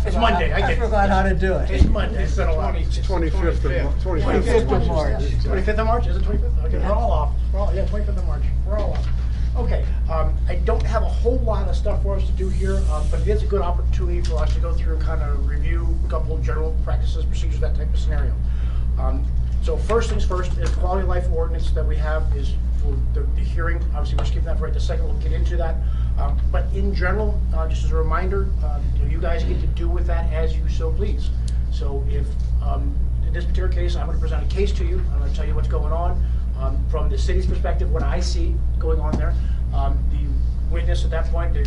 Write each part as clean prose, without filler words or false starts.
It's Monday. I forgot how to do It's it. Monday. It's been a while. It's 25th of 25th of March. 25th of March? Is it 25th? Okay, Yeah. we're all off. We're all, yeah, 25th of March. We're all off. Okay, I don't have a whole lot of stuff for us to do here, but it is a good opportunity for us to go through and kind of review a couple of general practices, procedures, that type of scenario. So first things first is quality of life ordinance that we have is for the hearing. Obviously, we're skipping that for right this second. We'll get into that. But in general, just as a reminder, you guys get to do with that as you so please. So if, in this particular case, I'm going to present a case to you. I'm going to tell you what's going on. From the city's perspective, what I see going on there, the witness at that point, the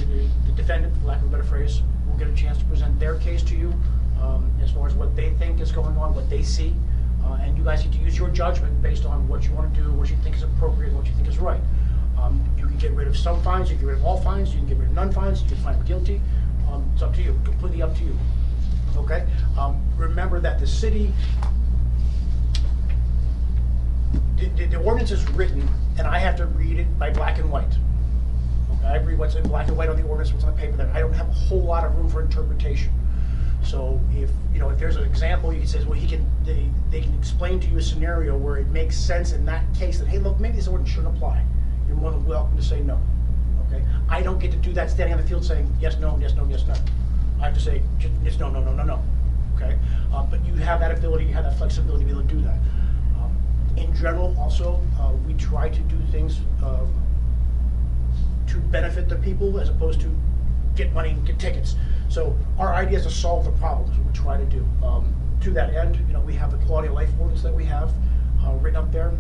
defendant, for lack of a better phrase, will get a chance to present their case to you as far as what they think is going on, what they see, and you guys get to use your judgment based on what you want to do, what you think is appropriate, what you think is right. You can get rid of some fines, you can get rid of all fines, you can get rid of none fines, you can find them guilty. It's up to you, completely up to you. Okay? Remember that the city, the ordinance is written, and I have to read it by black and white. Okay, I read what's in black and white on the ordinance, what's on the paper there. I don't have a whole lot of room for interpretation. So if there's an example, you can say, well, they can explain to you a scenario where it makes sense in that case that, hey, look, maybe this ordinance shouldn't apply. You're more than welcome to say no. Okay, I don't get to do that standing on the field saying yes, no, yes, no, yes, no. I have to say yes, no, no, no, no, no. Okay, but you have that ability, you have that flexibility to be able to do that. In general, also, we try to do things to benefit the people as opposed to get money and get tickets. So our idea is to solve the problems, what we try to do. To that end, we have the quality of life ordinance that we have written up there.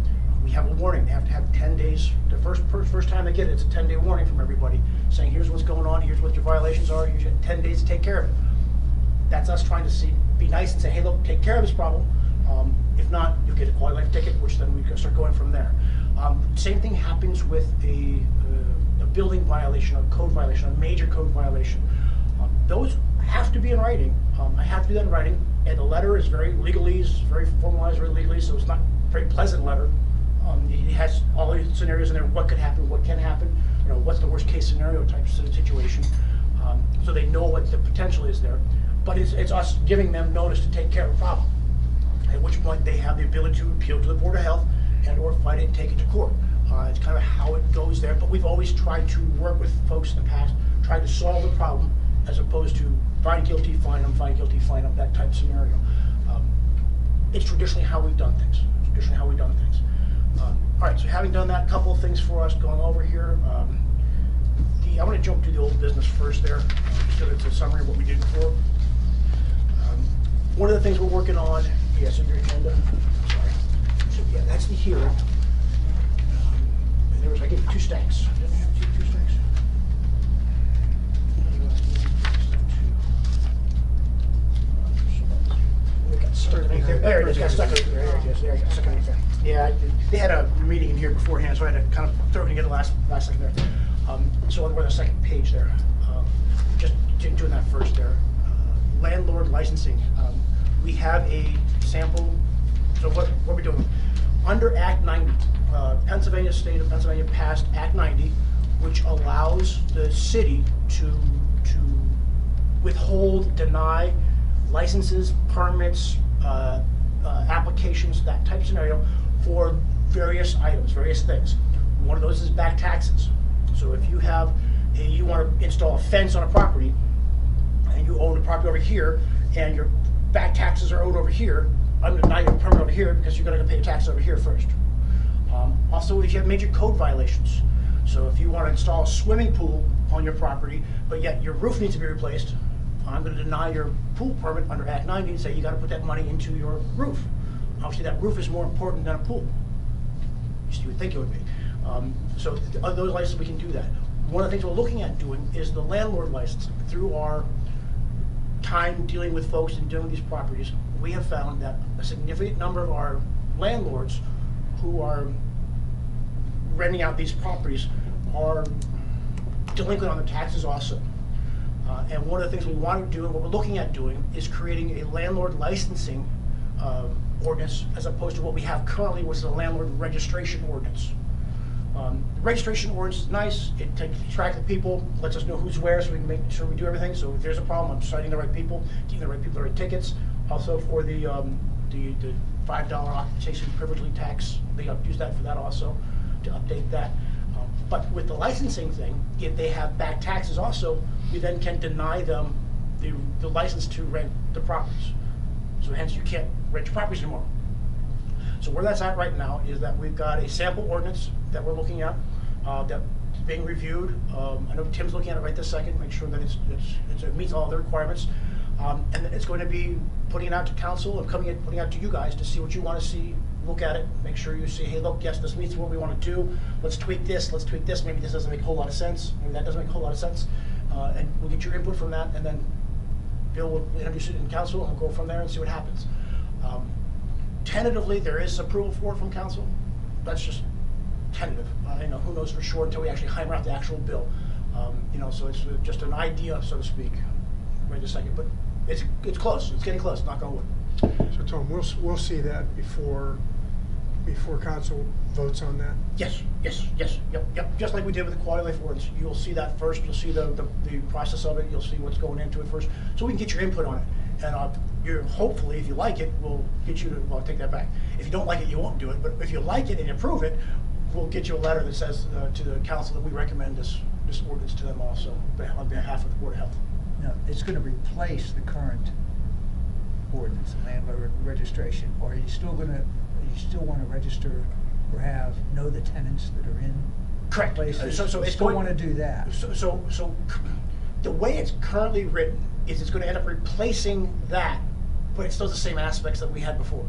We have a warning. They have to have 10 days. The first time they get it, it's a 10-day warning from everybody saying, here's what's going on, here's what your violations are, you have 10 days to take care of it. That's us trying to be nice and say, hey, look, take care of this problem. If not, you'll get a quality life ticket, which then we can start going from there. Same thing happens with a building violation, a code violation, a major code violation. Those have to be in writing. I have to do that in writing, and the letter is very legalese, very formalized, very legally, so it's not a very pleasant letter. It has all these scenarios in there, what could happen, what can happen, what's the worst case scenario type of situation, so they know what the potential is there. But it's us giving them notice to take care of the problem, at which point they have the ability to appeal to the Board of Health and or fight it and take it to court. It's kind of how it goes there, but we've always tried to work with folks in the past, try to solve the problem as opposed to find guilty, fine them, find guilty, fine them, that type of scenario. It's traditionally how we've done things. All right, so having done that, a couple of things for us going over here. I want to jump to the old business first there, just so it's a summary of what we did before. One of the things we're working on, yes, in your agenda, sorry. So yeah, that's the hearing. And I gave you 2 stacks. Didn't I have 2 stacks? We got stuck underneath there. There it is, got stuck underneath there. There it is, there it got stuck underneath there. Yeah, they had a meeting in here beforehand, so I had to kind of throw it together last second there. So we're on the second page there. Just doing that first there. Landlord licensing. We have a sample. So what are we doing? Under Act 90, Pennsylvania State of Pennsylvania passed Act 90, which allows the city to withhold, deny licenses, permits, applications, that type of scenario for various items, various things. One of those is back taxes. So if you have you want to install a fence on a property, and you own a property over here, and your back taxes are owed over here, I'm going to deny your permit over here because you're going to pay taxes over here first. Also, if you have major code violations, so if you want to install a swimming pool on your property, but yet your roof needs to be replaced, I'm going to deny your pool permit under Act 90 and say you got to put that money into your roof. Obviously, that roof is more important than a pool. You would think it would be. So those licenses, we can do that. One of the things we're looking at doing is the landlord license. Through our time dealing with folks and dealing with these properties, we have found that a significant number of our landlords who are renting out these properties are delinquent on their taxes also. And one of the things we want to do and what we're looking at doing is creating a landlord licensing ordinance as opposed to what we have currently, which is a landlord registration ordinance. Registration ordinance is nice. It takes track of the people, lets us know who's where, so we can make sure we do everything. So if there's a problem, I'm citing the right people, giving the right people the right tickets. Also for the $5 occupation privilege tax, they use that for that also, to update that. But with the licensing thing, if they have back taxes also, you then can deny them the license to rent the properties. So hence you can't rent your properties anymore. So where that's at right now is that we've got a sample ordinance that we're looking at, that's being reviewed. I know Tim's looking at it right this second, make sure that it meets all the requirements. And then it's going to be putting it out to council and putting it out to you guys to see what you want to see. Look at it, make sure you say, hey, look, yes, this meets what we want to do. Let's tweak this, maybe this doesn't make a whole lot of sense, maybe that doesn't make a whole lot of sense. And we'll get your input from that, and then Bill will introduce it in council, and we'll go from there and see what happens. Tentatively, there is approval for it from council. That's just tentative. Who knows for sure until we actually hammer out the actual bill. So it's just an idea, so to speak, right this second. But it's close. It's getting close. Knock on wood. So Tom, we'll see that before council votes on that. Yes. Yep. Just like we did with the quality life ordinance, you'll see that first. You'll see the process of it. You'll see what's going into it first, so we can get your input on it. And hopefully, if you like it, we'll get you to. Well, take that back. If you don't like it, you won't do it. But if you like it and approve it, we'll get you a letter that says to the council that we recommend this ordinance to them also on behalf of the Board of Health. No, it's going to replace the current ordinance, landlord registration, or are you still want to register or know the tenants that are in Correct. places? So it's still going, want to do that. So the way it's currently written is it's going to end up replacing that, but it's still the same aspects that we had before.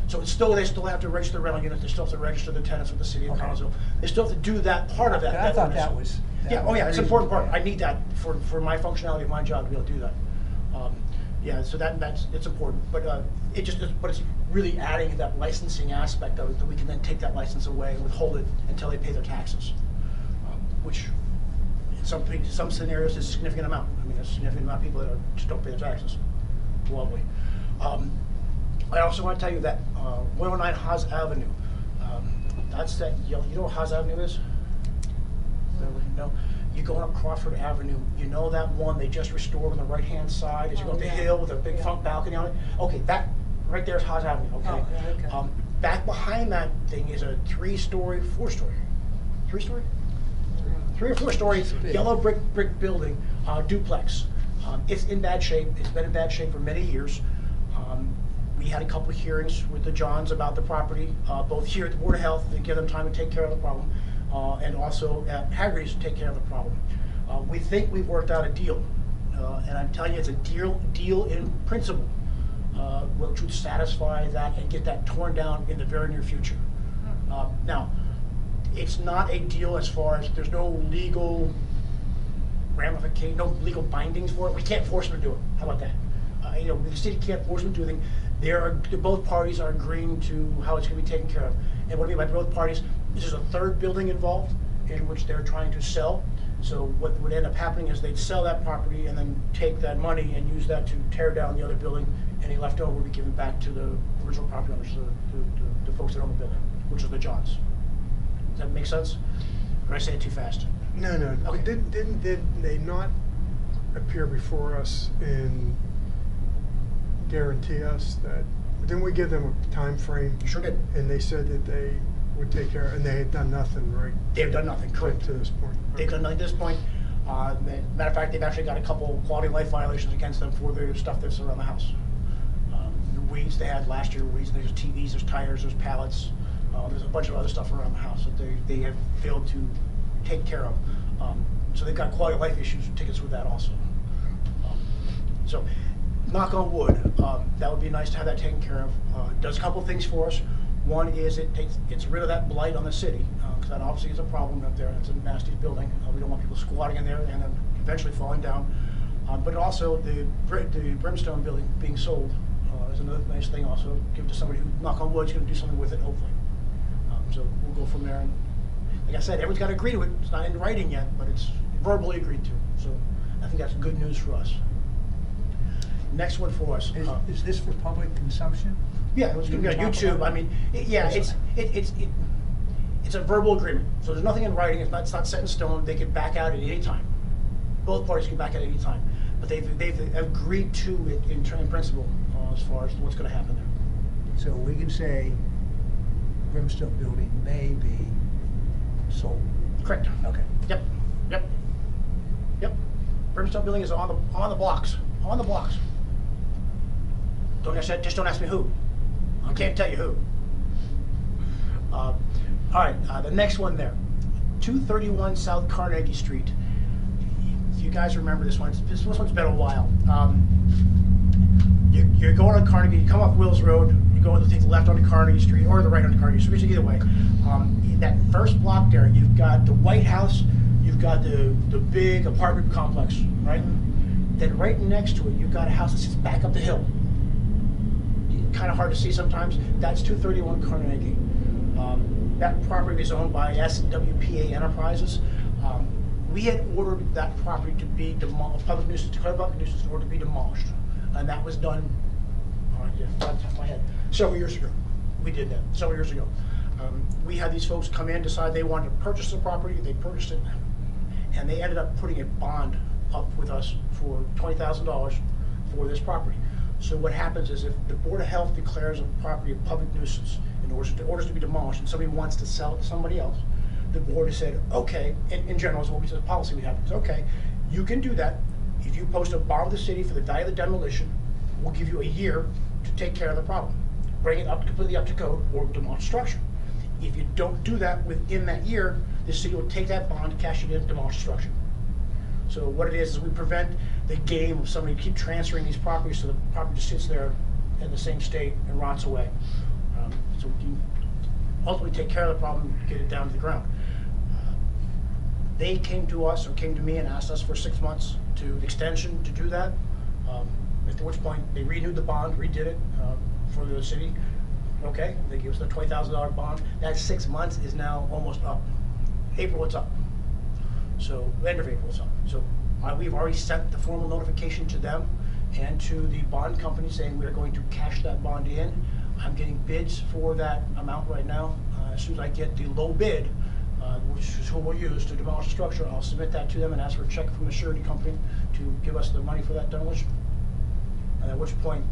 So it's still, they still have to register rental units, they still have to register the tenants with the city of Collinsville. They still have to do that part of that. I thought that was. Yeah, it's an important part. I need that for my functionality of my job to be able to do that. So it's important, but it's really adding that licensing aspect of it, that we can then take that license away and withhold it until they pay their taxes, which in some scenarios is a significant amount. I mean, there's a significant amount of people that just don't pay their taxes globally. I also want to tell you that 109 Haas Avenue, that's that, you know what Haas Avenue is? No. You go up Crawford Avenue, you know that one they just restored on the right-hand side as you go up the hill with a big front balcony on it? Okay, that right there is Haas Avenue, okay? Okay. Back behind that thing is a 3-story, 4-story? 3-story? 3 or 4-story yellow brick building, duplex. It's in bad shape. It's been in bad shape for many years. We had a couple of hearings with the Johns about the property, both here at the Board of Health to give them time to take care of the problem, and also at Haggerty's to take care of the problem. We think we've worked out a deal, and I'm telling you, it's a deal in principle, which would satisfy that and get that torn down in the very near future. Now, it's not a deal as far as there's no legal ramification, no legal bindings for it. We can't force them to do it. How about that? The city can't force them to do anything. Both parties are agreeing to how it's going to be taken care of. And what I mean by both parties, this is a third building involved in which they're trying to sell. So what would end up happening is they'd sell that property and then take that money and use that to tear down the other building. Any left over would be given back to the original property owners, the folks that own the building, which are the Johns. Does that make sense? Or did I say it too fast? No. Okay. Did they not appear before us and guarantee us that? Didn't we give them a time frame? Sure did. And they said that they would take care, and they had done nothing, right? They've done nothing, correct. To this point. They've done nothing at this point. Matter of fact, they've actually got a couple quality of life violations against them for their stuff that's around the house. The weeds they had last year, there's TVs, there's tires, there's pallets, there's a bunch of other stuff around the house that they have failed to take care of. So they've got quality of life issues and tickets with that also. So, knock on wood, that would be nice to have that taken care of. It does a couple things for us. One is it gets rid of that blight on the city, because that obviously is a problem up there. It's a nasty building. We don't want people squatting in there and then eventually falling down. But also the Brimstone building being sold is another nice thing also. Give it to somebody who, knock on wood, is going to do something with it, hopefully. So we'll go from there. And like I said, everyone's got to agree to it. It's not in writing yet, but it's verbally agreed to. So I think that's good news for us. Next one for us. Is this for public consumption? Yeah, it's going to be on YouTube. I mean, it's it's a verbal agreement, so there's nothing in writing, it's not set in stone, they can back out at any time. Both parties can back out at any time, but they've agreed to it in principle as far as what's gonna happen there. So we can say Brimstone Building may be sold. Correct. Okay. Yep, yep, yep. Brimstone Building is on the blocks, on the blocks. Just don't ask me who. I can't tell you who. All right, the next one there, 231 South Carnegie Street. If you guys remember this one, this one's been a while. You're going on Carnegie, you come off Wills Road, you go to take the left onto Carnegie Street, or the right onto Carnegie Street, either way. That first block there, you've got the White House, you've got the big apartment complex, right? Then right next to it, you've got a house that sits back up the hill. Kind of hard to see sometimes. That's 231 Carnegie. That property is owned by SWPA Enterprises. We had ordered that property to be demolished, public nuisance, declared public nuisance, in order to be demolished. And that was done, yeah, off the top of my head, several years ago. We did that, several years ago. We had these folks come in, decide they wanted to purchase the property, they purchased it, and they ended up putting a bond up with us for $20,000 for this property. So what happens is if the Board of Health declares a property a public nuisance in orders to be demolished and somebody wants to sell it to somebody else, the board has said, okay, in general is what we said, the policy we have, is okay, you can do that. If you post a bond with the city for the value of the demolition, we'll give you a year to take care of the problem. Bring it up completely up to code or demolish the structure. If you don't do that within that year, the city will take that bond, cash it in, demolish the structure. So what it is we prevent the game of somebody keep transferring these properties so the property just sits there in the same state and rots away. So we can ultimately take care of the problem and get it down to the ground. They came to us or came to me and asked us for 6 months to extension to do that. At which point they renewed the bond, redid it for the city. Okay, they gave us the $20,000 bond. That 6 months is now almost up. April, it's up. So end of April, it's up. So we've already sent the formal notification to them and to the bond company saying we're going to cash that bond in. I'm getting bids for that amount right now. As soon as I get the low bid, which is who we'll use to demolish the structure, I'll submit that to them and ask for a check from the surety company to give us the money for that demolition. And at which point,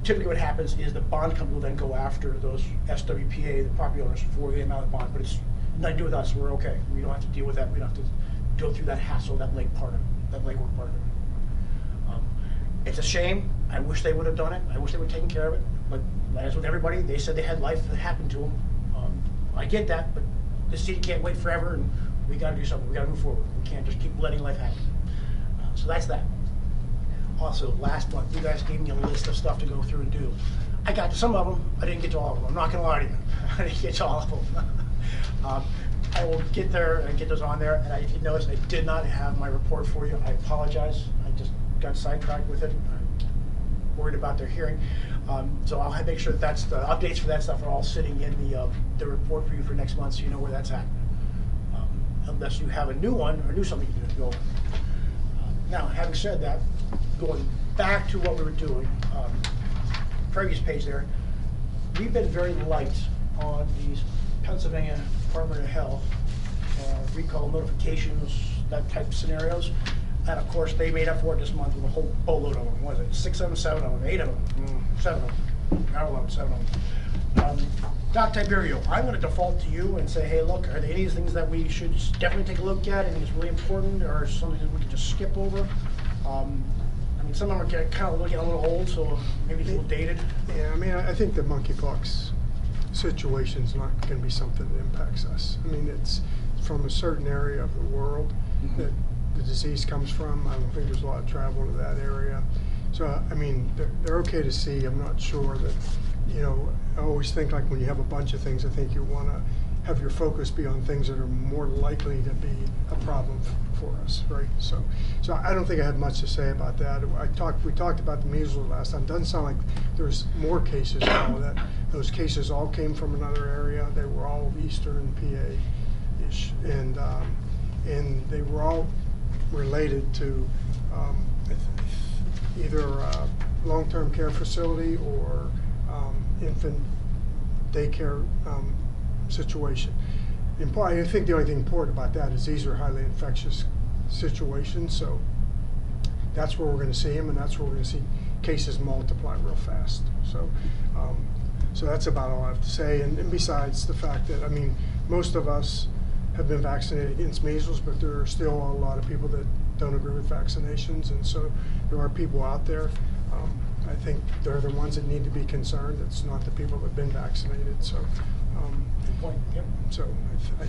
typically what happens is the bond company will then go after those SWPA, the property owners, for the amount of bond, but it's nothing to do with us. We're okay. We don't have to deal with that. We don't have to go through that hassle, that legwork part of it. It's a shame. I wish they would have done it. I wish they would have taken care of it. But as with everybody, they said they had life that happened to them. I get that, but the city can't wait forever, and we got to do something. We got to move forward. We can't just keep letting life happen. So that's that. Also, last month, you guys gave me a list of stuff to go through and do. I got to some of them. I didn't get to all of them. I'm not going to lie to you. I didn't get to all of them. I will get there and get those on there. And if you notice, I did not have my report for you. I apologize. I just got sidetracked with it. I'm worried about their hearing. So I'll make sure that's the updates for that stuff are all sitting in the report for you for next month, so you know where that's at. Unless you have a new one or new something to go over. Now, having said that, going back to what we were doing, previous page there, we've been very light on these Pennsylvania Department of Health recall notifications, that type of scenarios. And of course, they made up for it this month with a whole boatload of them. What was it? 6 of them, 7 of them, 8 of them, 7 of them. I don't know, 7 of them. Dr. Tiberio, I'm going to default to you and say, hey, look, are there any of these things that we should definitely take a look at? Anything that's really important, or something that we can just skip over? I mean, some of them are kind of looking a little old, so maybe it's a little dated. Yeah, I mean, I think the monkeypox situation's not going to be something that impacts us. I mean, it's from a certain area of the world that the disease comes from. I don't think there's a lot of travel to that area. So, I mean, they're okay to see. I'm not sure that, you know, I always think like when you have a bunch of things, I think you want to have your focus be on things that are more likely to be a problem for us, right? So I don't think I have much to say about that. We talked about the measles last time. Doesn't sound like there's more cases now. That those cases all came from another area. They were all Eastern PA-ish, and they were all related to either a long-term care facility or infant daycare situation. I think the only thing important about that is these are highly infectious situations, so that's where we're going to see them, and that's where we're going to see cases multiply real fast. So, so that's about all I have to say. And besides the fact that, I mean, most of us have been vaccinated against measles, but there are still a lot of people that don't agree with vaccinations, and so there are people out there. I think they're the ones that need to be concerned. It's not the people that have been vaccinated. So, Good point. Yep. so I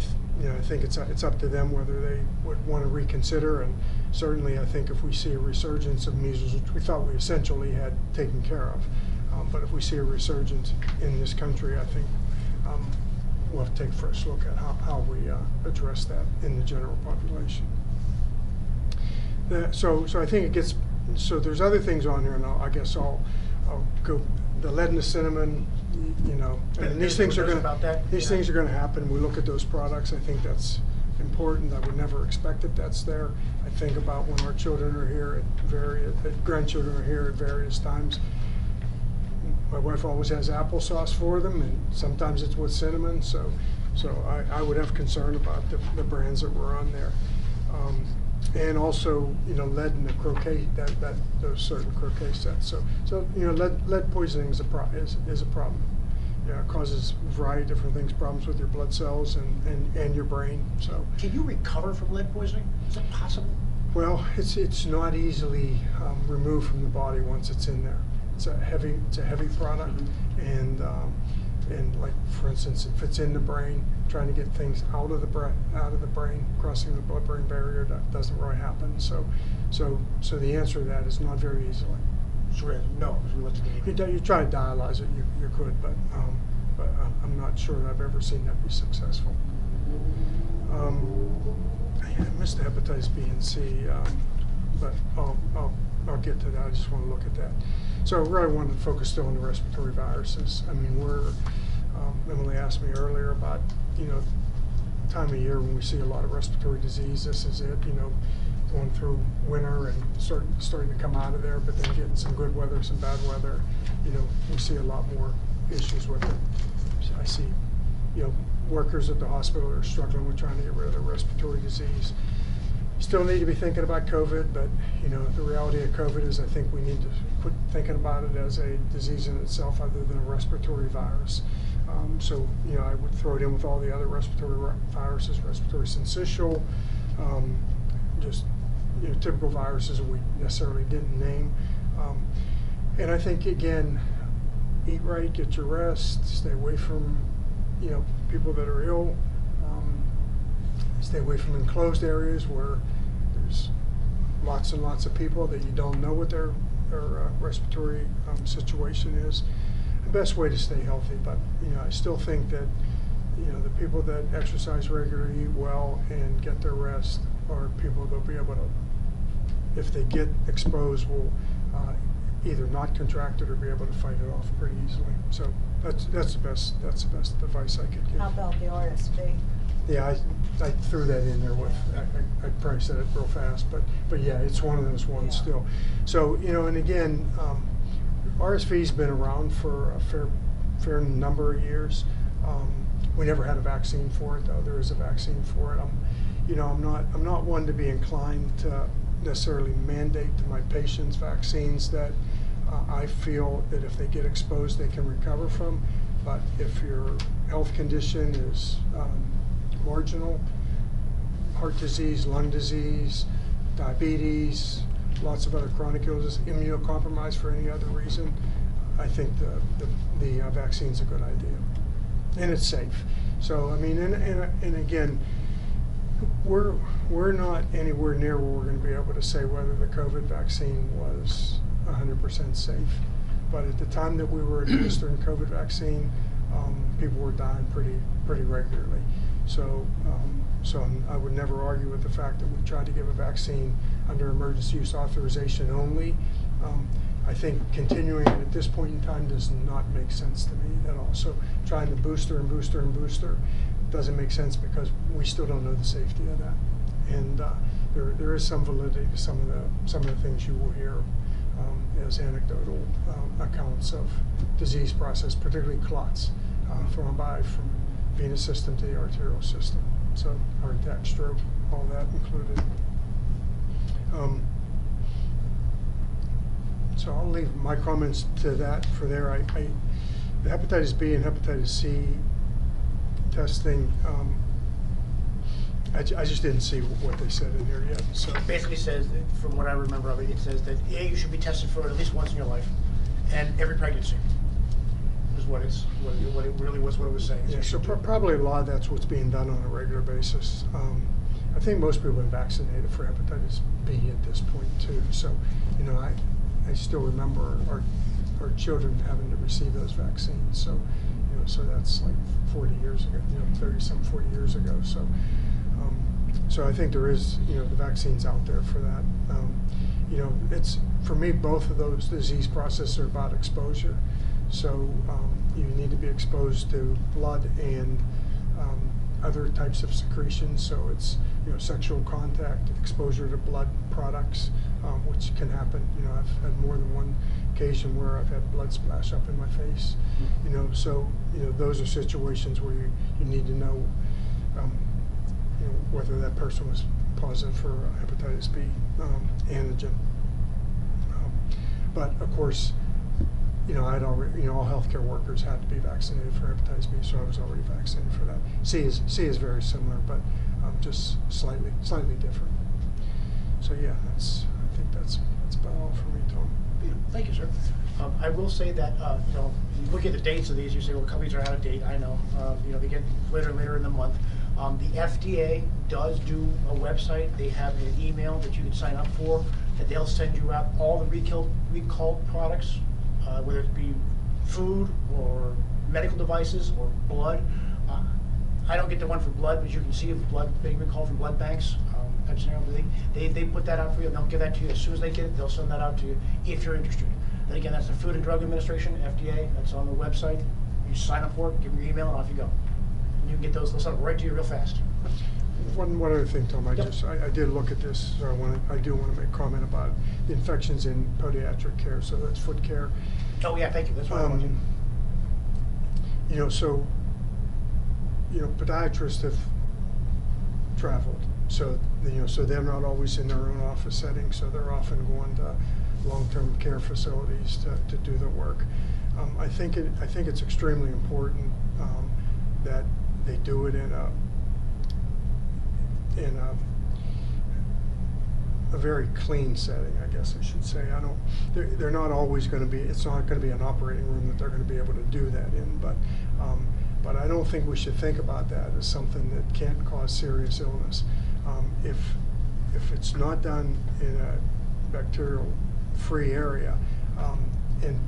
think it's up to them whether they would want to reconsider. And certainly, I think if we see a resurgence of measles, which we thought we essentially had taken care of, but if we see a resurgence in this country, I think we'll have to take a fresh look at how we address that in the general population. So I think it gets. So there's other things on here, and I guess I'll go. The lead and the cinnamon, you know, and these things are going to things are going to happen. We look at those products. I think that's important. I would never expect that that's there. I think about when our children are here grandchildren are here at various times. My wife always has applesauce for them, and sometimes it's with cinnamon. So I would have concern about the brands that were on there. And also, you know, lead in the croquet, those certain croquet sets. So you know, lead poisoning is a problem. Yeah, it causes a variety of different things, problems with your blood cells and your brain. So Can you recover from lead poisoning? Is that possible? well, it's not easily removed from the body once it's in there. It's a heavy product, Mm-hmm. and like for instance, if it's in the brain, trying to get things out of the brain, crossing the blood-brain barrier, that doesn't really happen. So the answer to that is not very easily. Sure. No. You try to dialyze it, you could, but I'm not sure that I've ever seen that be successful. I missed the hepatitis B and C, but I'll get to that. I just want to look at that. So I really wanted to focus still on the respiratory viruses. I mean, Emily asked me earlier about, you know, time of year when we see a lot of respiratory disease. This is it, you know, going through winter and starting to come out of there, but then getting some good weather, some bad weather. You know, we see a lot more issues with it. I see, you know, workers at the hospital are struggling with trying to get rid of their respiratory disease. Still need to be thinking about COVID, but you know, the reality of COVID is I think we need to quit thinking about it as a disease in itself other than a respiratory virus. So, you know, I would throw it in with all the other respiratory viruses, respiratory syncytial, just, you know, typical viruses that we necessarily didn't name. And I think, again, eat right, get your rest, stay away from, you know, people that are ill, stay away from enclosed areas where there's lots and lots of people that you don't know what their respiratory situation is. The best way to stay healthy, but you know, I still think that, you know, the people that exercise regularly, eat well, and get their rest are people that'll be able to, if they get exposed, will either not contract it or be able to fight it off pretty easily. So that's the best advice I could give. How about the RSV? Yeah, I threw that in there with, I probably said it real fast, but yeah, it's one of those ones Yeah. still. So, you know, and again, RSV's been around for a fair number of years. We never had a vaccine for it, though. There is a vaccine for it. You know, I'm not one to be inclined to necessarily mandate to my patients vaccines that I feel that if they get exposed, they can recover from. But if your health condition is marginal, heart disease, lung disease, diabetes, lots of other chronic illnesses, immunocompromised for any other reason, I think the vaccine's a good idea, and it's safe. So I mean, and again, we're not anywhere near where we're going to be able to say whether the COVID vaccine was 100% safe. But at the time that we were administering COVID vaccine, people were dying pretty regularly. So I would never argue with the fact that we tried to give a vaccine under emergency use authorization only. I think continuing it at this point in time does not make sense to me at all. So trying to booster doesn't make sense because we still don't know the safety of that. And there is some validity to some of the things you will hear as anecdotal accounts of disease process, particularly clots, thrombi from venous system to the arterial system. So heart attack, stroke, all that included. So I'll leave my comments to that for there. The hepatitis B and hepatitis C testing, I just didn't see what they said in here yet. So It basically says, from what I remember of it, it says that you should be tested for it at least once in your life, and every pregnancy is what it really was, what it was saying. yeah, so probably a lot of that's what's being done on a regular basis. I think most people have been vaccinated for hepatitis B at this point too. So, you know, I still remember our children having to receive those vaccines. So, you know, so that's like 40 years ago, you know, 30-some, 40 years ago. So, so I think there is, you know, the vaccines out there for that. You know, it's, for me, both of those disease processes are about exposure. So you need to be exposed to blood and other types of secretions. So it's, you know, sexual contact, exposure to blood products, which can happen. You know, I've had more than one occasion where I've had blood splash up in my face. You know, so, you know, those are situations where you need to know, you know, whether that person was positive for hepatitis B antigen. But of course, you know, I'd already, you know, all healthcare workers had to be vaccinated for hepatitis B, so I was already vaccinated for that. C is very similar, but just slightly different. So yeah, I think that's about all for me, Tom. Thank you, sir. I will say that, you know, you look at the dates of these, you say, well, companies are out of date. I know. You know, they get later and later in the month. The FDA does do a website. They have an email that you can sign up for, that they'll send you out all the recalled products, whether it be food or medical devices or blood. I don't get the one for blood, but you can see if blood being recalled from blood banks. They put that out for you, and they'll give that to you. As soon as they get it, they'll send that out to you if you're interested. Then again, that's the Food and Drug Administration, FDA. That's on the website. You sign up for it, give them your email, and off you go. And you can get those, they'll send it right to you real fast. One other thing, Tom, I Yep. did look at this, so I do want to make a comment about the infections in podiatric care, so that's foot care. Oh yeah, thank you. That's what I wanted. You know, so, you know, podiatrists have traveled, so, you know, so they're not always in their own office setting, so they're often going to long-term care facilities to do their work. I think it's extremely important that they do it in a very clean setting, I guess I should say. They're not always going to be, it's not going to be an operating room that they're going to be able to do that in, but I don't think we should think about that as something that can't cause serious illness. If it's not done in a bacterial-free area, and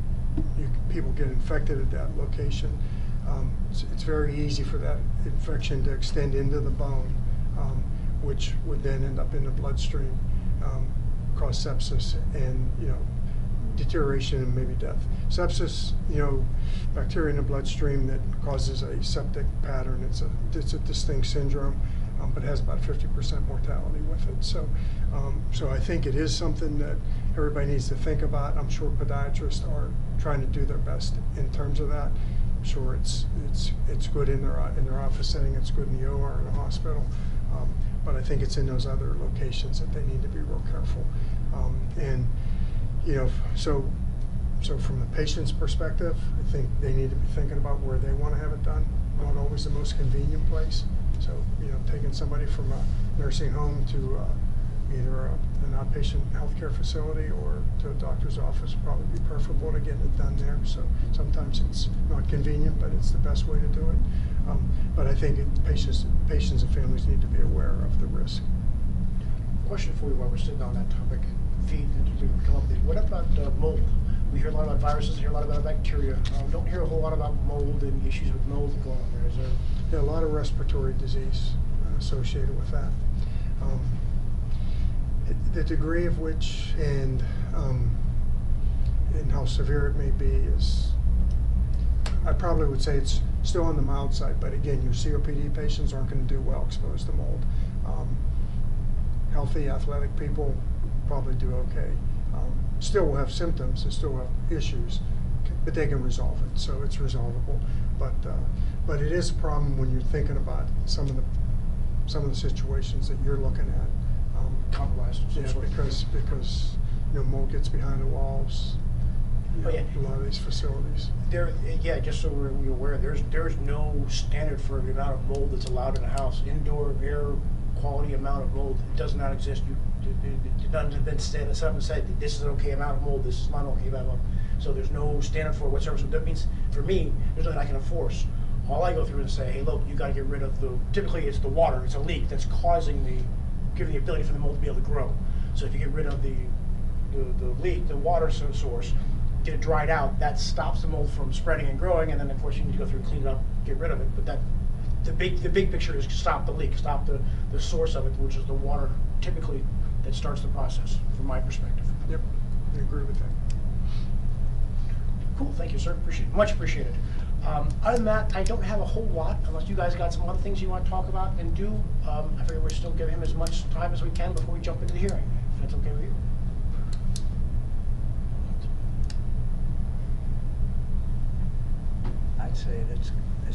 people get infected at that location, it's very easy for that infection to extend into the bone, which would then end up in the bloodstream, cause sepsis and, you know, deterioration and maybe death. Sepsis, you know, bacteria in the bloodstream that causes a septic pattern. It's a distinct syndrome, but has about 50% mortality with it. So, so I think it is something that everybody needs to think about. I'm sure podiatrists are trying to do their best in terms of that. I'm sure it's good in their office setting. It's good in the OR in the hospital. But I think it's in those other locations that they need to be real careful. And, you know, so from the patient's perspective, I think they need to be thinking about where they want to have it done, not always the most convenient place. So, you know, taking somebody from a nursing home to either an outpatient healthcare facility or to a doctor's office would probably be preferable to getting it done there. So sometimes it's not convenient, but it's the best way to do it. But I think patients and families need to be aware of the risk. Question for you while we're sitting on that topic, feed, and we come up with it. What about mold? We hear a lot about viruses, hear a lot about bacteria. Don't hear a whole lot about mold and issues with mold going on there. Is there? Yeah, a lot of respiratory disease associated with that. The degree of which and how severe it may be is, I probably would say it's still on the mild side, but again, your COPD patients aren't going to do well exposed to mold. Healthy, athletic people probably do okay. Still will have symptoms and still have issues, but they can resolve it, so it's resolvable. But it is a problem when you're thinking about some of the situations that you're looking at. Compromised. Yeah, because mold gets behind the walls. Oh, yeah. A lot of these facilities. Yeah, just so we're aware, there's no standard for the amount of mold that's allowed in a house. Indoor air quality amount of mold, it does not exist. None have been set up and said this is an okay amount of mold, this is not an okay amount of mold. So there's no standard for it whatsoever. So that means for me, there's nothing I can enforce. All I go through and say, hey, look, you got to get rid of typically it's the water, it's a leak that's giving the ability for the mold to be able to grow. So if you get rid of the leak, the water source, get it dried out, that stops the mold from spreading and growing, and then of course you need to go through and clean it up, get rid of it. But the big picture is stop the leak, stop the source of it, which is the water typically that starts the process, from my perspective. Yep, I agree with that. Cool, thank you, sir. Much appreciated. Other than that, I don't have a whole lot, unless you guys got some other things you want to talk about and do. I figure we're still giving him as much time as we can before we jump into the hearing, if that's okay with you. I'd say let's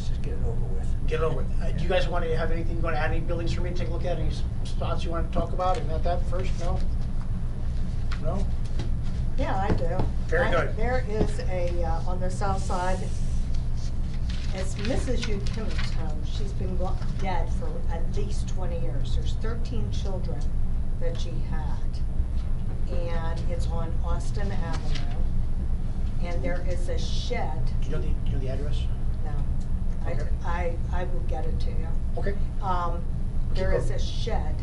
just get it over with. Get it over with. Do you guys want to have anything, you want to add any buildings for me to take a look at? Any spots you want to talk about? And that first? No? No? Yeah, I do. Very good. There is on the south side, it's Mrs. Ukimit's home. She's been dead for at least 20 years. There's 13 children that she had. And it's on Austin Avenue. And there is a shed. Do you know the address? No. Okay. I will get it to you. Okay. There Keep is going. a shed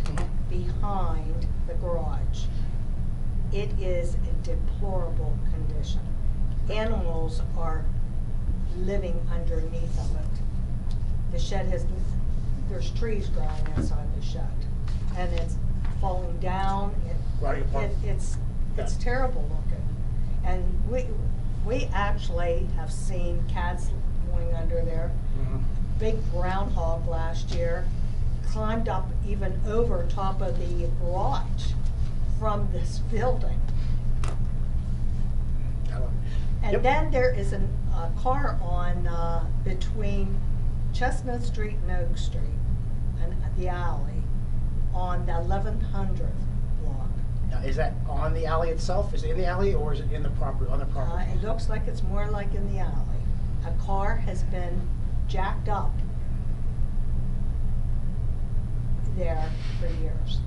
behind the garage. It is in deplorable condition. Animals are living underneath of it. The shed there's trees growing inside the shed, and it's falling down. Rotting apart. It's Yeah. terrible looking. And we actually have seen cats going under there. Mhm. Big groundhog last year climbed up even over top of the garage from this building. And Yep. then there is a car on between Chestnut Street and Oak Street, and the alley, on the 1100th block. Now, is that on the alley itself? Is it in the alley, or is it in the property, on the property? It looks like it's more like in the alley. A car has been jacked up there for years.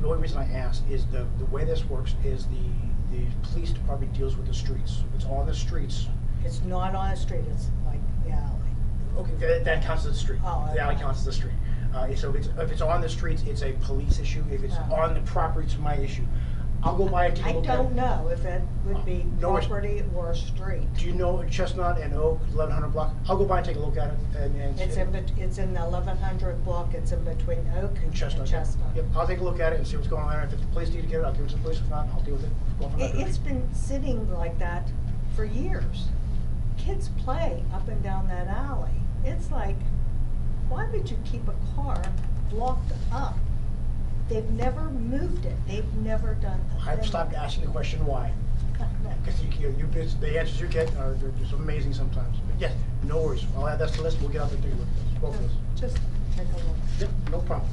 The only reason I ask is the way this works is the police department deals with the streets. If it's on the streets, It's not on a street, it's like the alley. okay, that counts as a street. Oh, The alley okay. counts as a street. So if it's on the streets, it's a police issue. If it's Oh. on the property, it's my issue. I'll go by and take a I look at it. don't know if it would be No, it's- property or a street. Do you know Chestnut and Oak, 1100 block? I'll go by and take a look at it and It's in the 1100 block, it's in between Oak and and Chestnut. Chestnut. Yep, I'll take a look at it and see what's going on there. If the police need to get it, I'll give it to the police. If not, I'll deal with it. Go from there. It's been sitting like that for years. Kids play up and down that alley. It's like, why would you keep a car blocked up? They've never moved it, they've never done that. I've stopped asking the question why. Because the answers you get they're just amazing sometimes. But yes, no worries. I'll add that to the list. We'll get out there and take a look at this. Both of us. Just take a look. Yep, no problem.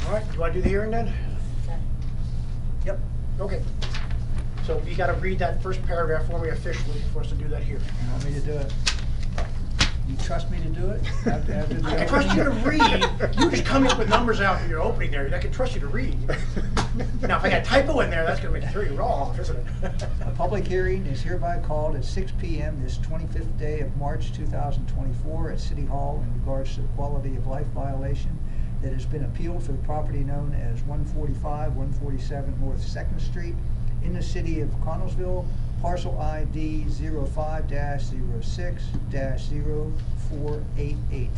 All right, do you want to do the hearing then? Okay. Yep. Okay. So you got to read that first paragraph for me officially for us to do that hearing. You want me to do it? You trust me to do it? After the I trust you to read. You just coming up with numbers out in your opening there. I can trust you to read. Now, if I got a typo in there, that's going to make it very wrong, isn't it? A public hearing is hereby called at 6 p.m. this 25th day of March 2024 at City Hall in regards to the quality of life violation that has been appealed for the property known as 145, 147 North 2nd Street in the city of Connellsville, parcel ID 05-06-0488.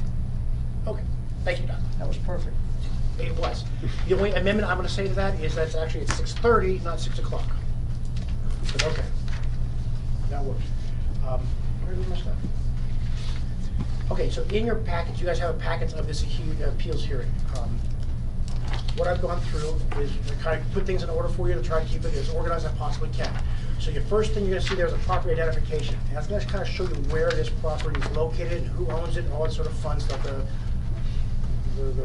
Okay. Thank you, Don. That was perfect. It was. The only amendment I'm going to say to that is that's actually at 6:30, not 6 o'clock. But okay. That works. Where did my stuff? Okay, so in your packets, you guys have packets of this appeals hearing. what I've gone through is to kind of put things in order for you to try to keep it as organized as I possibly can. So your first thing you're gonna see there is a property identification. And that's gonna kind of show you where this property is located, and who owns it, and all that sort of fun stuff, the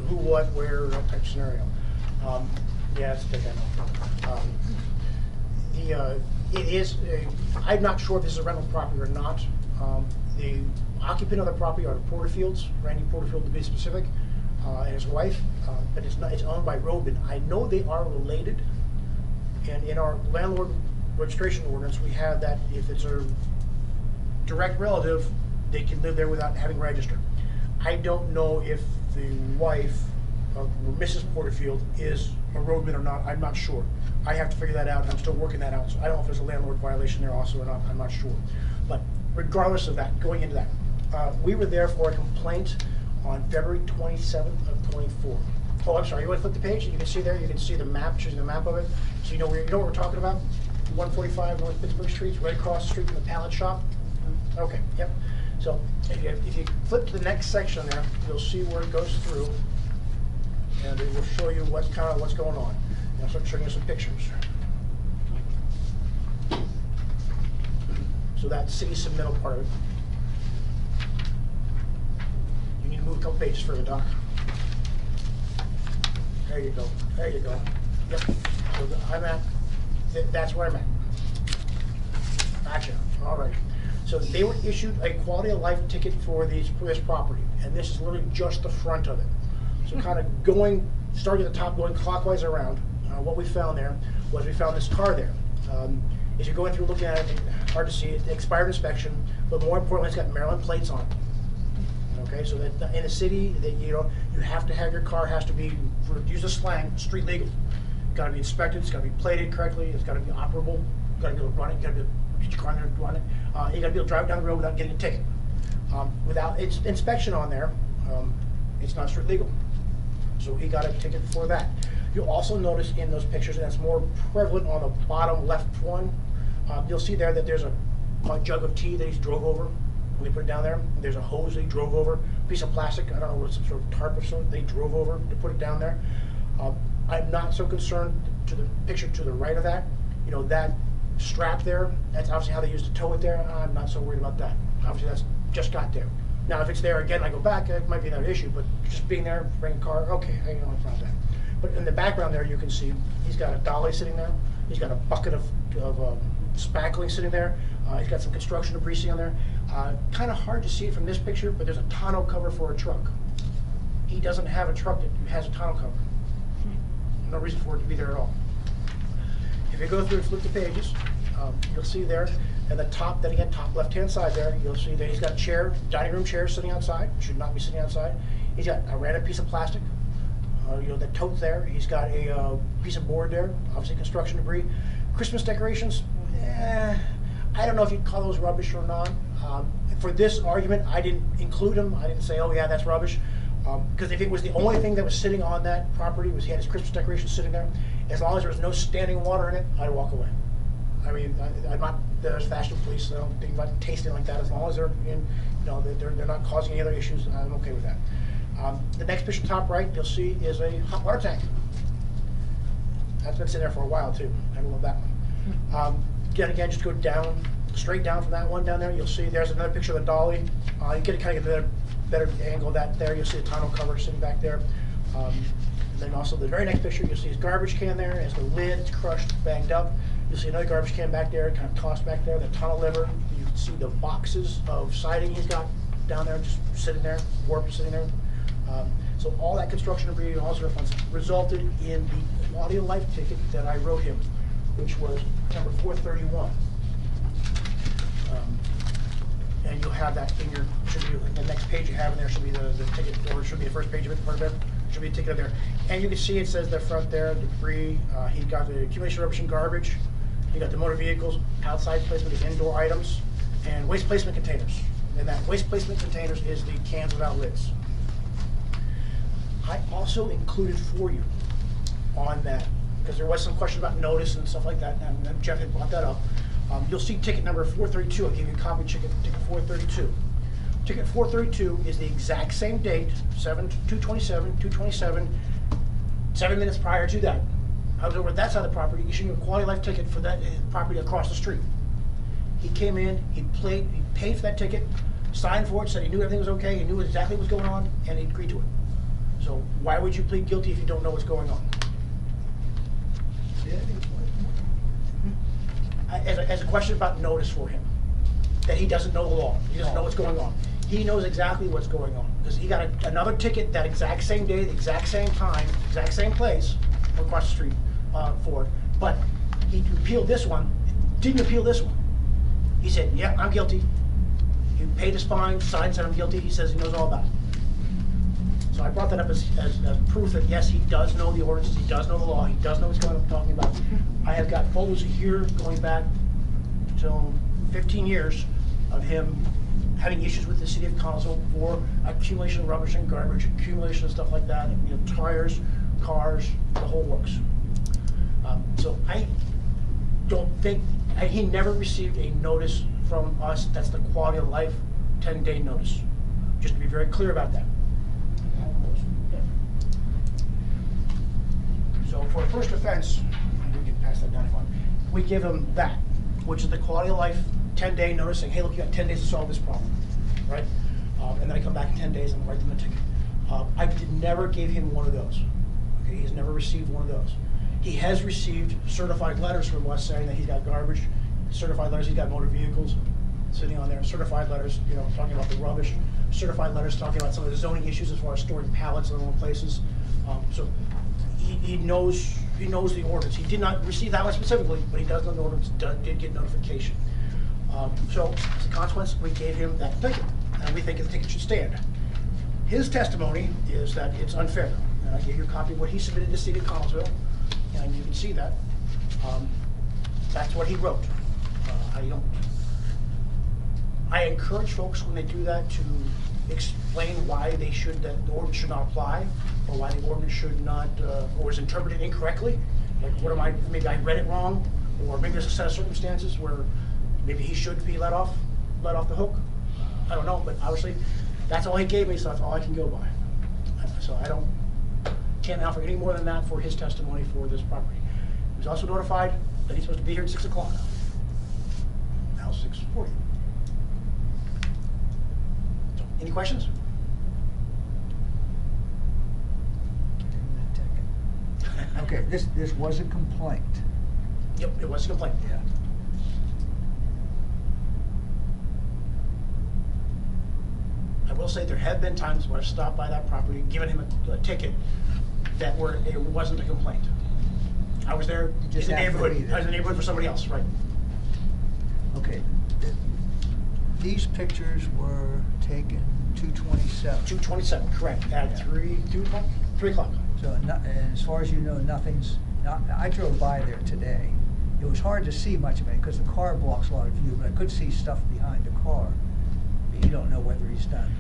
who, what, where, that type of scenario. Yeah, let's take that off. It is, I'm not sure if this is a rental property or not. The occupant of the property are the Porterfields, Randy Porterfield to be specific, and his wife, but it's owned by Robin. I know they are related, and in our landlord registration ordinance, we have that if it's a direct relative, they can live there without having registered. I don't know if the wife of Mrs. Porterfield is a roadman or not. I'm not sure. I have to figure that out, and I'm still working that out. So I don't know if there's a landlord violation there also or not. I'm not sure. But regardless of that, going into that, we were there for a complaint on February 27th of 24. Oh, I'm sorry. You want to flip the page? You can see there. You can see the map, choosing the map of it. So you know what we're talking about. 145 North Pittsburgh Street, right across the street from the pallet shop. Okay. Yep. So if you flip to the next section there, you'll see where it goes through, and it will show you what's going on. And I'll start showing you some pictures. So that's city submittal part of it. You need to move a couple pages further, Doc. There you go. There you go. Yep. So that's where I'm at. Gotcha. All right. So they were issued a quality of life ticket for this property, and this is literally just the front of it. So kind of starting at the top, going clockwise around, what we found there was we found this car there. As you're going through looking at it, hard to see it, expired inspection, but more importantly, it's got Maryland plates on it. Okay, so that in the city, that you have to have your car has to be, for use of slang, street legal. It's got to be inspected, it's got to be plated correctly, it's got to be operable, you got to be able to run it, you got to be able to get your car in there and run it. You got to be able to drive it down the road without getting a ticket. Without its inspection on there, it's not street legal. So he got a ticket for that. You'll also notice in those pictures, and that's more prevalent on the bottom left one, you'll see there that there's a jug of tea that he drove over when they put it down there. There's a hose that he drove over, a piece of plastic, I don't know, what some sort of tarp or something they drove over to put it down there. I'm not so concerned to the picture to the right of that. That strap there, that's obviously how they used to tow it there. I'm not so worried about that. Obviously that's just got there. Now if it's there again, I go back, it might be another issue, but just being there, bring a car, okay, I don't have that. But in the background there, you can see he's got a dolly sitting there. He's got a bucket of spackling sitting there. He's got some construction debris sitting on there. Kind of hard to see it from this picture, but there's a tonneau cover for a truck. He doesn't have a truck that has a tonneau cover. No reason for it to be there at all. If you go through and flip the pages, you'll see there at the top, then again, top left-hand side there, you'll see that he's got a chair, dining room chair sitting outside. Should not be sitting outside. He's got a random piece of plastic. The tote there. He's got a piece of board there, obviously construction debris. Christmas decorations, I don't know if you'd call those rubbish or not. For this argument, I didn't include them. I didn't say, oh yeah, that's rubbish. Because if it was the only thing that was sitting on that property, he had his Christmas decorations sitting there, as long as there was no standing water in it, I'd walk away. I mean, I'm not the fashion police, so I don't think about tasting like that. As long as they're they're not causing any other issues, I'm okay with that. The next picture, top right, you'll see is a hot water tank. That's been sitting there for a while too. I love that one. Again, just go down, straight down from that one down there. You'll see there's another picture of the dolly. You get kind of a better angle of that there. You'll see the tonneau cover sitting back there. Then also the very next picture, you'll see his garbage can there. It has the lid, it's crushed, banged up. You'll see another garbage can back there, kind of tossed back there. The tunnel lever. You can see the boxes of siding he's got down there, just sitting there, warped sitting there. So all that construction debris and all sorts of funds resulted in the quality of life ticket that I wrote him, which was number 431. And you'll have that in the next page you have in there should be the ticket, or should be the first page of it, part of it, should be a ticket there. And you can see it says the front there, debris, he got the accumulation rubbish and garbage, he got the motor vehicles, outside placement of indoor items, and waste placement containers. And that waste placement containers is the cans without lids. I also included for you on that, because there was some question about notice and stuff like that, and Jeff had brought that up. You'll see ticket number 432. I'll give you a copy of ticket 432. Ticket 432 is the exact same date, 7/2/27, 2/27, 7 minutes prior to that, I was over at that side of the property, issuing a quality of life ticket for that property across the street. He came in, he paid for that ticket, signed for it, said he knew everything was okay, he knew exactly what was going on, and he agreed to it. So why would you plead guilty if you don't know what's going on? As a question about notice for him, that he doesn't know the law, he doesn't know what's going on. He knows exactly what's going on, because he got another ticket that exact same day, the exact same time, exact same place, across the street for it. But he appealed this one, didn't appeal this one. He said, yeah, I'm guilty. He paid his fine, signed, said I'm guilty. He says he knows all about it. So I brought that up as proof that yes, he does know the ordinances, he does know the law, he does know what's going on, talking about. I have got photos here going back till 15 years of him having issues with the city of Connellsville for accumulation of rubbish and garbage, accumulation of stuff like that, you know, tires, cars, the whole works. So I don't think, he never received a notice from us, that's the quality of life 10-day notice. Just to be very clear about that. So for a first offense, we get past that down one, we give him that, which is the quality of life 10-day notice saying, hey, look, you got 10 days to solve this problem, right? And then I come back in 10 days and write them a ticket. I never gave him one of those. Okay, he's never received one of those. He has received certified letters from us saying that he's got garbage, certified letters, he's got motor vehicles sitting on there, certified letters, you know, talking about the rubbish, certified letters talking about some of the zoning issues as far as storing pallets in the wrong places. So he knows the ordinance. He did not receive that one specifically, but he does know the ordinance, did get notification. So as a consequence, we gave him that ticket, and we think the ticket should stand. His testimony is that it's unfair. And I gave you a copy of what he submitted to the city of Connellsville, and you can see that. That's what he wrote. I encourage folks when they do that to explain why that the ordinance should not apply, or why the ordinance should not, or is interpreted incorrectly. Like, maybe I read it wrong, or maybe there's a set of circumstances where maybe he should be let off the hook. I don't know, but obviously that's all he gave me, so that's all I can go by. So I can't offer any more than that for his testimony for this property. He was also notified that he's supposed to be here at 6 o'clock now. Now 6:40. So, any questions? Okay, this was a complaint. Yep, it was a complaint. Yeah. I will say there have been times where I've stopped by that property, given him a ticket that it wasn't a complaint. I was there in just the happened to neighborhood. be there. I was in the neighborhood for somebody else, right? Okay. These pictures were taken 2/27. 2:27, correct, at 3 o'clock. So, and as far as you know, I drove by there today. It was hard to see much of it because the car blocks a lot of view, but I could see stuff behind the car. But you don't know whether he's done.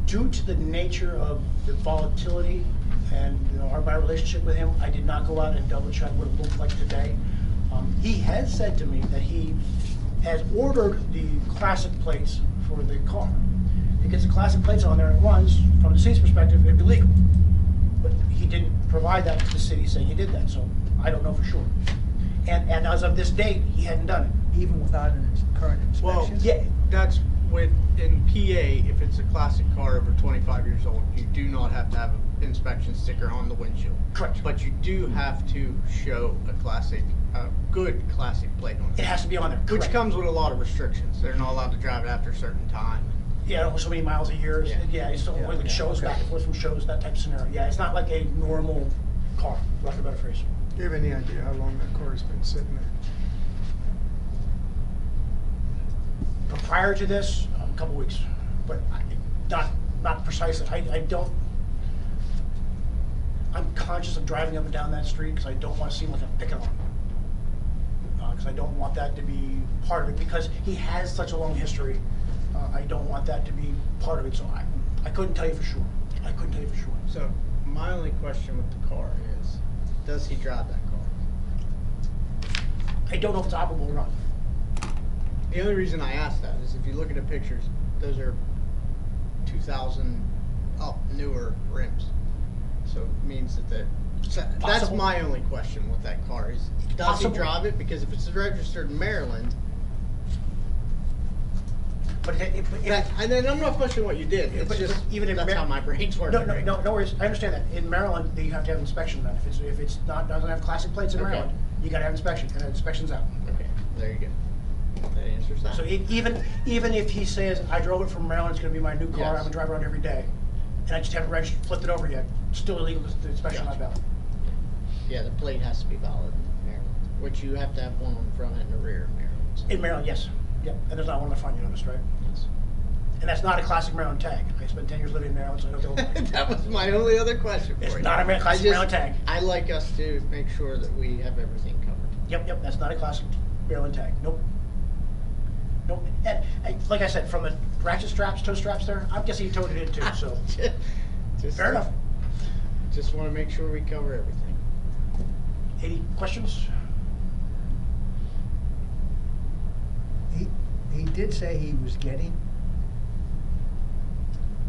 Due to the nature of the volatility and my relationship with him, I did not go out and double check what it looked like today. He has said to me that he has ordered the classic plates for the car. He gets the classic plates on there, it runs, from the city's perspective, it'd be legal. But he didn't provide that to the city saying he did that, so I don't know for sure. And as of this date, he hadn't done it. Even without a current inspection? Well, Yeah, that's in PA, if it's a classic car over 25 years old, you do not have to have an inspection sticker on the windshield. Correct. But you do have to show a good classic plate on it. it has to be on there, Which correct. comes with a lot of restrictions. They're not allowed to drive it after a certain time. Yeah, so many miles a year. Yeah. It's Yeah, like shows okay. back and forth from shows, that type of scenario. Yeah, it's not like a normal car, for lack of a better phrase. Do you have any idea how long that car's been sitting there? But prior to this, a couple weeks, but not precisely. I'm conscious of driving up and down that street because I don't want to seem like a picket on. Because I don't want that to be part of it, because he has such a long history. I don't want that to be part of it, so I couldn't tell you for sure. I couldn't tell you for sure. So my only question with the car is, does he drive that car? I don't know if it's operable or not. The only reason I ask that is if you look at the pictures, those are 2000 up newer rims. So so it means that's Possible. my only question with that car is, does Possible. he drive it? Because if it's registered in Maryland, But and then I'm not questioning what you did. It's But just even in that's how my brain's working. no, right no, now. no worries. I understand that. In Maryland, you have to have inspection done. If it's not doesn't have classic plates in Okay. Maryland, you got to have inspection, and the inspection's out. Okay, there you go. That answers that. So even if he says I drove it from Maryland, it's going to be my new car. Yes. I'm gonna drive around every day, and I just haven't registered, flipped it over yet. Still illegal. The inspection not Gotcha. valid. Yeah, the plate has to be valid in Maryland, which you have to have one on the front and the rear in Maryland. So. In Maryland, yes. Yep. And there's not one on the front. You noticed, right? Yes. And that's not a classic Maryland tag. I spent 10 years living in Maryland, so I know what they're like. That was my only other question for It's you. not a classic Maryland tag. I like us to make sure that we have everything covered. Yep, that's not a classic Maryland tag. Nope. Nope. And like I said, from the ratchet straps, toe straps there, I'm guessing you towed it in too, so. Just, Fair enough. Just want to make sure we cover everything. Any questions? He did say he was getting,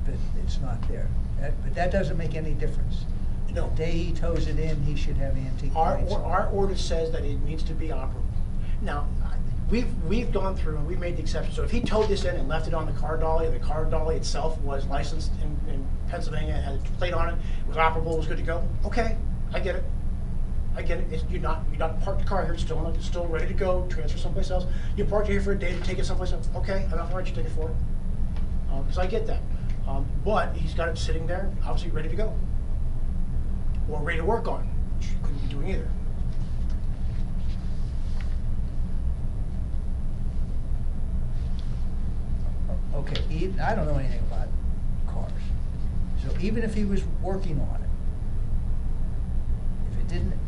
but it's not there. But that doesn't make any difference. No. The day he tows it in, he should have antique plates on. Our ordinance says that it needs to be operable. Now, we've gone through and we've made the exception. So if he towed this in and left it on the car dolly, and the car dolly itself was licensed in Pennsylvania, had a plate on it, was operable, was good to go, okay, I get it. I get it. You're not parked the car here, it's still ready to go, transfer someplace else. You parked it here for a day to take it someplace else, okay, I'm not gonna write you a ticket for it. So I get that. But he's got it sitting there, obviously ready to go. Or ready to work on, which you couldn't be doing either. Okay, I don't know anything about cars. So even if he was working on it, if it didn't,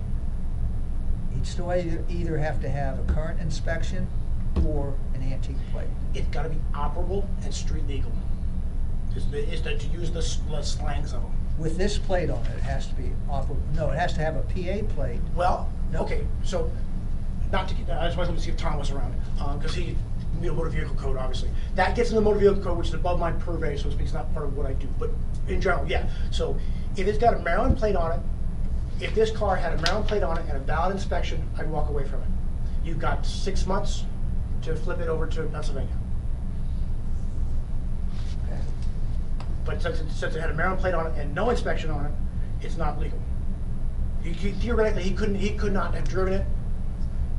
he'd still either have to have a current inspection or an antique plate. It's gotta be operable and street legal. Is to use the slangs of them. With this plate on it, it has to be operable. No, it has to have a PA plate. Well, No. okay, so, I just wanted to see if Tom was around, because he knew the motor vehicle code, obviously. That gets in the motor vehicle code, which is above my purvey, so to speak, it's not part of what I do, but in general, yeah. So, if it's got a Maryland plate on it, if this car had a Maryland plate on it and a valid inspection, I'd walk away from it. You've got 6 months to flip it over to Pennsylvania. Okay. But since it had a Maryland plate on it and no inspection on it, it's not legal. Theoretically, he could not have driven it.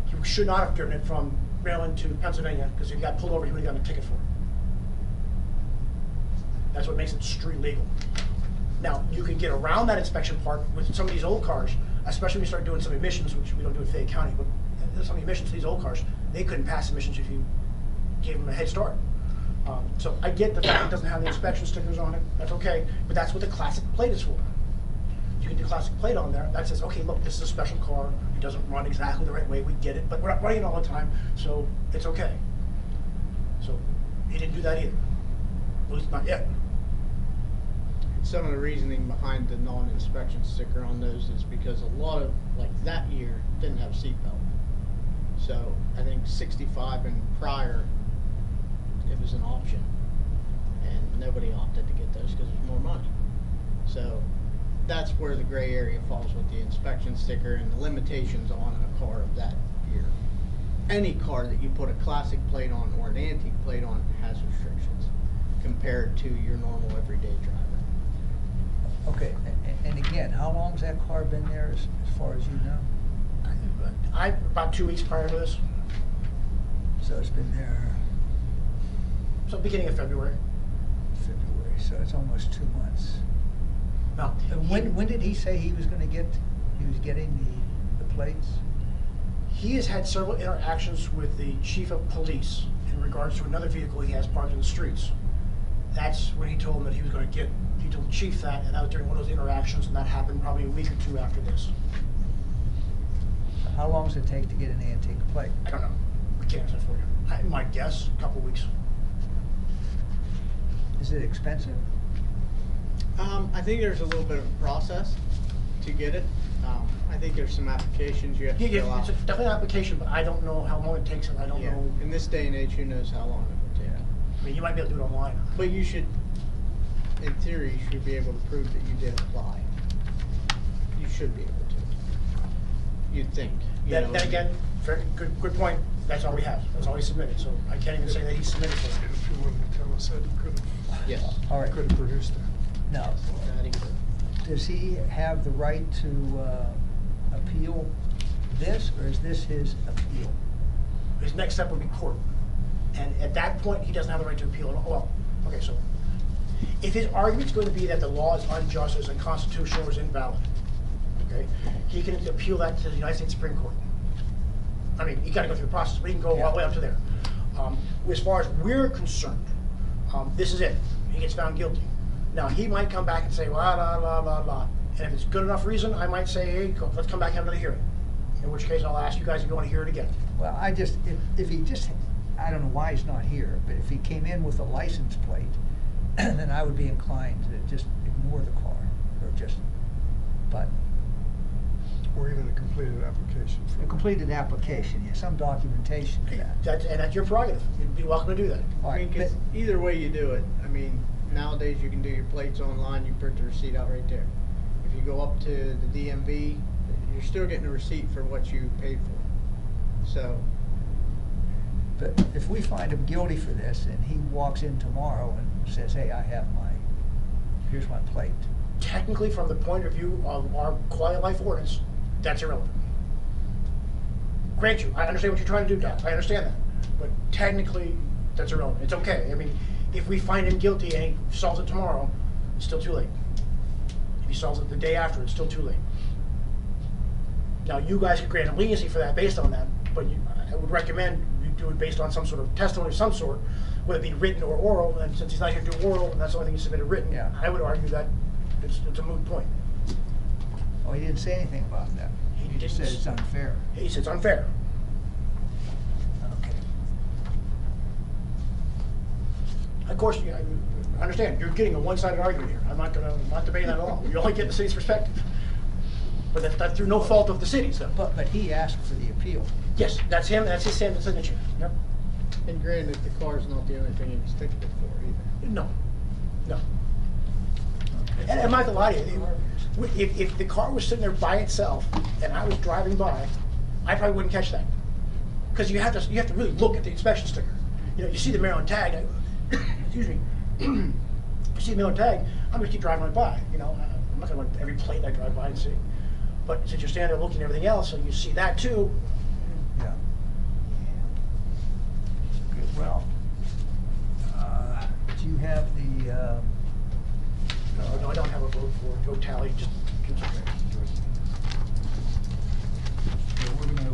He should not have driven it from Maryland to Pennsylvania, because if he got pulled over, he would have gotten a ticket for it. That's what makes it street legal. Now, you can get around that inspection part with some of these old cars, especially when you start doing some emissions, which we don't do in Fayette County, but some emissions, these old cars, they couldn't pass emissions if you gave them a head start. So I get the fact it doesn't have the inspection stickers on it, that's okay, but that's what the classic plate is for. You get the classic plate on there, that says, okay, look, this is a special car, it doesn't run exactly the right way, we get it, but we're not running it all the time, so it's okay. So, he didn't do that either, at least not yet. Some of the reasoning behind the non-inspection sticker on those is because a lot of, like that year, didn't have a seatbelt. So I think 65 and prior, it was an option. And nobody opted to get those because there's more money. So that's where the gray area falls with the inspection sticker and the limitations on a car of that year. Any car that you put a classic plate on or an antique plate on has restrictions compared to your normal everyday driver. Okay, and again, how long's that car been there as far as you know? About 2 weeks prior to this, So it's been there so beginning of February. February, so it's almost 2 months. Now, And when did he say he was getting the plates? he has had several interactions with the chief of police in regards to another vehicle he has parked in the streets. That's when he told him that he was going to he told the chief that, and that was during one of those interactions, and that happened probably a week or two after this. How long does it take to get an antique plate? I don't know. I can't answer that for you. My guess, a couple weeks. Is it expensive? I think there's a little bit of a process to get it. I think there's some applications you have to fill Yeah, out. it's definitely an application, but I don't know how long it takes, and I don't Yeah. know. In this day and age, who knows how long it would take. I mean, you might be able to do it online. But you should, in theory, you should be able to prove that you did apply. should be able to. You'd think. You know, Then again, very good point. That's all we have. That's all he submitted, so I can't even say that he submitted for it. If you wanted to tell us that, you could have, Yes. All right. could have produced that. Now, That he could. does he have the right to appeal this, or is this his appeal? His next step would be court. And at that point, he doesn't have the right to appeal at all. Well, okay, so if his argument's going to be that the law is unjust, is unconstitutional, or is invalid, okay, he can appeal that to the United States Supreme Court. I mean, you gotta go through the process, but he can go all the way up to there. As far as we're concerned, this is it. He gets found guilty. Now, he might come back and say, la, la, la, la, la. And if it's good enough reason, I might say, hey, let's come back and have another hearing. In which case, I'll ask you guys if you want to hear it again. Well, if he just, I don't know why he's not here, but if he came in with a license plate, then I would be inclined to just ignore the car, but Or even a completed application. a completed application, yeah, some documentation to that. And that's your prerogative. You'd be welcome to do that. All I right, mean, 'cause either way you do it, I mean, nowadays you can do your plates online, you print the receipt out right there. If you go up to the DMV, you're still getting a receipt for what you paid for. So, but if we find him guilty for this and he walks in tomorrow and says, hey, here's my plate. Technically, from the point of view of our quality of life ordinance, that's irrelevant. Grant you, I understand what you're trying to do, Doc. I understand that. But technically, that's irrelevant. It's okay. I mean, if we find him guilty and he solves it tomorrow, it's still too late. If he solves it the day after, it's still too late. Now, you guys could grant him leniency for that based on that, but I would recommend you do it based on some sort of testimony of some sort, whether it be written or oral, and since he's not here to do oral, and that's the only thing he submitted written, Yeah. I would argue that it's a moot point. Oh, he didn't say anything about that. He just said didn't. it's unfair. He says it's unfair. Okay. Of course, I understand, you're getting a one-sided argument here. I'm not debating that at all. You're only getting the city's perspective. But that's through no fault of the city's, though. But he asked for the appeal. Yes, that's him, that's his signature. Yep. and granted, the car's not the only thing he was ticketed for either. No, no. And I'm not gonna lie to you, if the car was sitting there by itself and I was driving by, I probably wouldn't catch that. Because you have to really look at the inspection sticker. You know, you see the Maryland tag, excuse me, you see the Maryland tag, I'm gonna keep driving right by, you know, I'm not gonna run every plate I drive by and see. But since you're standing there looking at everything else, and you see that too, Yeah. Good, well, do you have the, no, I don't have a vote for, go tally, just, we're gonna, do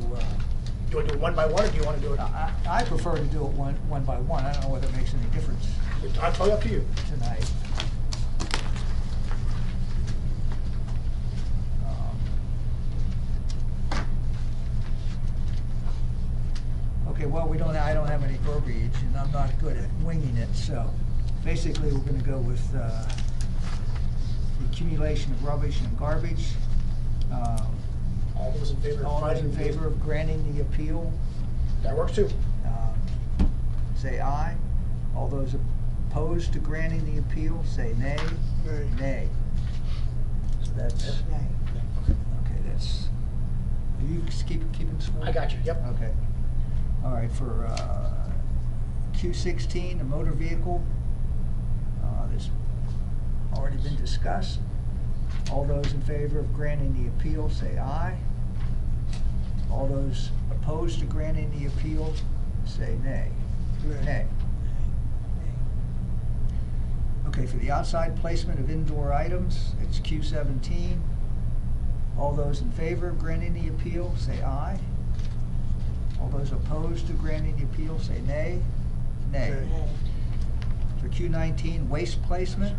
you want to do it one by one, or do you want to do it? I prefer to do it one by one. I don't know whether it makes any difference I'll tell you, up to you. tonight. Okay, well, I don't have any verbiage, and I'm not good at winging it, so basically, we're gonna go with, the accumulation of rubbish and garbage. All those in favor of All those finding in favor of granting the appeal, That works too. say aye. All those opposed to granting the appeal, say nay. Nay. Nay. So that's, okay, that's, are you keeping score? I got you, yep. Okay. All right, for Q16, a motor vehicle, that's already been discussed. All those in favor of granting the appeal, say aye. All those opposed to granting the appeal, say nay. Nay. Okay, for the outside placement of indoor items, it's Q17. All those in favor of granting the appeal, say aye. All those opposed to granting the appeal, say nay. Nay. Nay. For Q19, waste placement,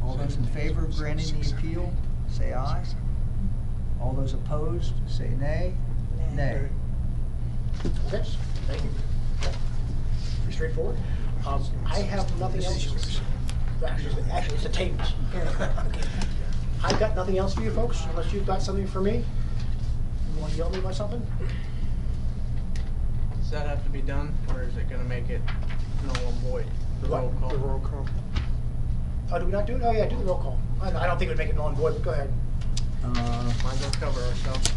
all those in favor of granting the appeal, say aye. All those opposed, say nay. Nay. Okay, thank you. Pretty straightforward. I have nothing else. Actually, it's the tables. I've got nothing else for you folks, unless you've got something for me. You want to yell at me about something? Does that have to be done, or is it gonna make it null and void? The What? roll call. The roll call. Oh, do we not do it? Oh, yeah, do the roll call. I don't think it would make it null and void, but go ahead. Might as well cover ourselves.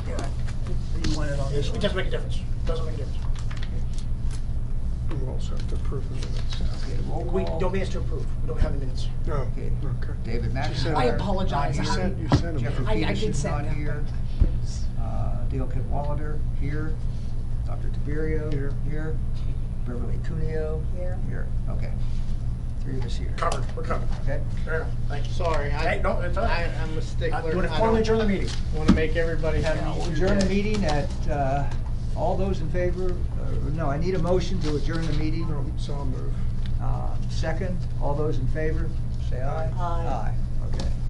You want it on this It one? doesn't make a difference, doesn't make a difference. We'll also have to approve the minutes. Okay, roll We, call. no minutes to approve, we don't have the minutes. Oh, Okay. okay. David She McIntyre. said- I apologize. not You here. sent, you sent them. Jeffrey I did Peterson's send not them, here. Dale Cadwalader, here. Dr. Tiberio, Here. here. Beverly Cuneo, Here. here. Okay. 3 of us here. Covered, we're covered. Okay. Fair enough, thank you. Sorry, Hey, no, it's all right. I'm a stickler. I'm doing it formally during the meeting. Want to make everybody have Now, an we'll easier adjourn the day. meeting at, all those in favor, no, I need a motion to adjourn the meeting. No, so I'll move. Second, all those in favor, say aye. Aye.